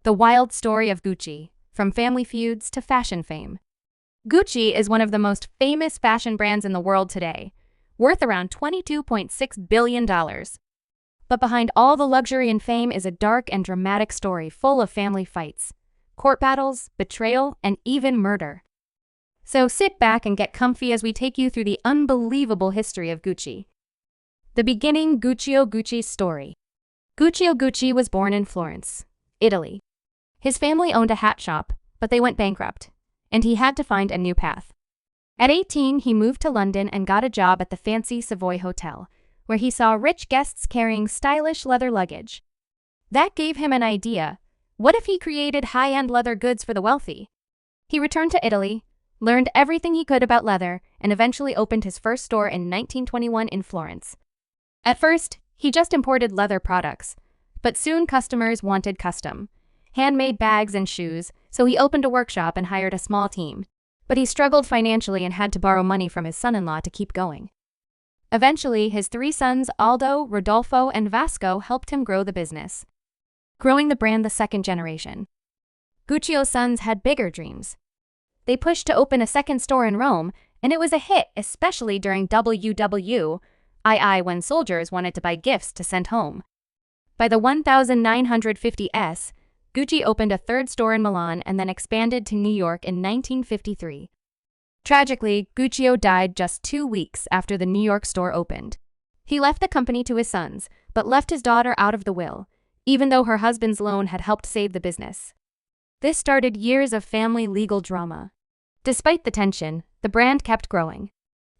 The wild story of Gucci, from family feuds to fashion fame. Gucci is one of the most famous fashion brands in the world today, worth around $22.6 billion. But behind all the luxury and fame is a dark and dramatic story full of family fights, court battles, betrayal, and even murder. So sit back and get comfy as we take you through the unbelievable history of Gucci. The beginning. Gucci's story. Gucci was born in Florence, Italy. His family owned a hat shop, but they went bankrupt, and he had to find a new path. At 18, he moved to London and got a job at the fancy Savoy Hotel, where he saw rich guests carrying stylish leather luggage. That gave him an idea. What if he created high-end leather goods for the wealthy? He returned to Italy, learned everything he could about leather, and eventually opened his first store in 1921 in Florence. At first, he just imported leather products, but soon customers wanted custom, handmade bags and shoes, so he opened a workshop and hired a small team. But he struggled financially and had to borrow money from his son-in-law to keep going. Eventually, his three sons, Aldo, Rodolfo, and Vasco, helped him grow the business, growing the brand the second generation. Guccio's sons had bigger dreams. They pushed to open a second store in Rome, and it was a hit, especially during WWII, when soldiers wanted to buy gifts to send home. By the 1950s, Gucci opened a third store in Milan and then expanded to New York in 1953. Tragically, Guccio died just 2 weeks after the New York store opened. He left the company to his sons, but left his daughter out of the will, even though her husband's loan had helped save the business. This started years of family legal drama. Despite the tension, the brand kept growing.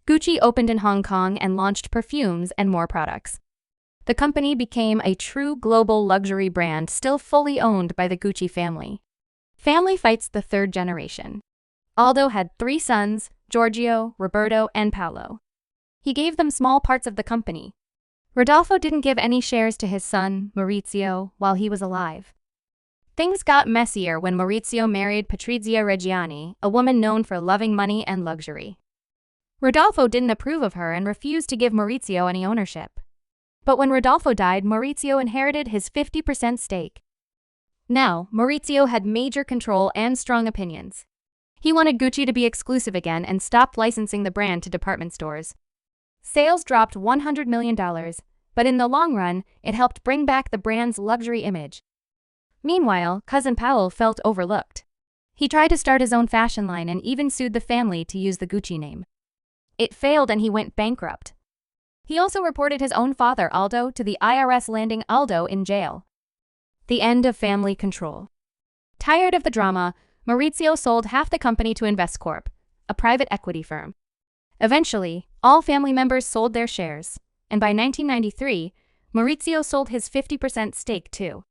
Gucci opened in Hong Kong and launched perfumes and more products. The company became a true global luxury brand still fully owned by the Gucci family. Family fights. The third generation. Aldo had 3 sons, Giorgio, Roberto, and Paolo. He gave them small parts of the company. Rodolfo didn't give any shares to his son, Maurizio, while he was alive. Things got messier when Maurizio married Patrizia Reggiani, a woman known for loving money and luxury. Rodolfo didn't approve of her and refused to give Maurizio any ownership. But when Rodolfo died, Maurizio inherited his 50% stake. Now, Maurizio had major control and strong opinions. He wanted Gucci to be exclusive again and stopped licensing the brand to department stores. Sales dropped $100 million, but in the long run, it helped bring back the brand's luxury image. Meanwhile, cousin Paolo felt overlooked. He tried to start his own fashion line and even sued the family to use the Gucci name. It failed and he went bankrupt. He also reported his own father, Aldo, to the IRS, landing Aldo in jail. The end of family control. Tired of the drama, Maurizio sold half the company to Investcorp, a private equity firm. Eventually, all family members sold their shares, and by 1993, Maurizio sold his 50% stake too.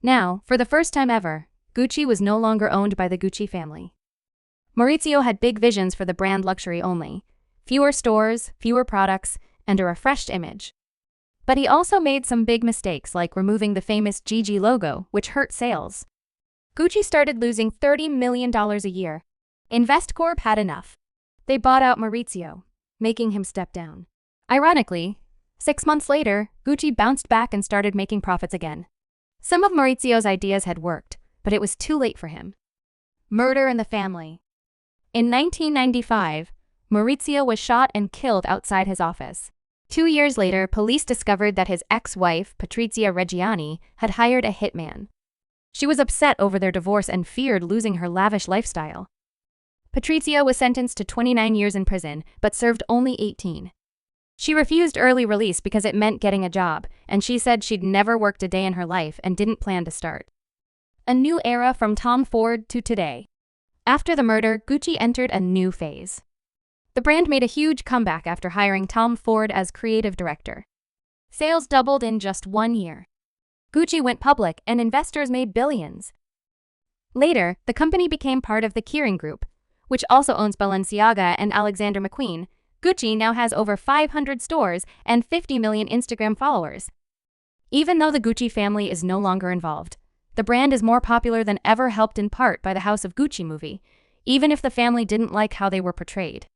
Now, for the first time ever, Gucci was no longer owned by the Gucci family. Maurizio had big visions for the brand luxury only: fewer stores, fewer products, and a refreshed image. But he also made some big mistakes, like removing the famous GG logo, which hurt sales. Gucci started losing $30 million a year. Investcorp had enough. They bought out Maurizio, making him step down. Ironically, 6 months later, Gucci bounced back and started making profits again. Some of Maurizio's ideas had worked, but it was too late for him. Murder in the family. In 1995, Maurizio was shot and killed outside his office. 2 years later, police discovered that his ex-wife, Patrizia Reggiani, had hired a hitman. She was upset over their divorce and feared losing her lavish lifestyle. Patrizia was sentenced to 29 years in prison, but served only 18. She refused early release because it meant getting a job, and she said she'd never worked a day in her life and didn't plan to start. A new era from Tom Ford to today. After the murder, Gucci entered a new phase. The brand made a huge comeback after hiring Tom Ford as creative director. Sales doubled in just 1 year. Gucci went public and investors made billions. Later, the company became part of the Kering Group, which also owns Balenciaga and Alexander McQueen. Gucci now has over 500 stores and 50 million Instagram followers. Even though the Gucci family is no longer involved, the brand is more popular than ever, helped in part by the House of Gucci movie, even if the family didn't like how they were portrayed.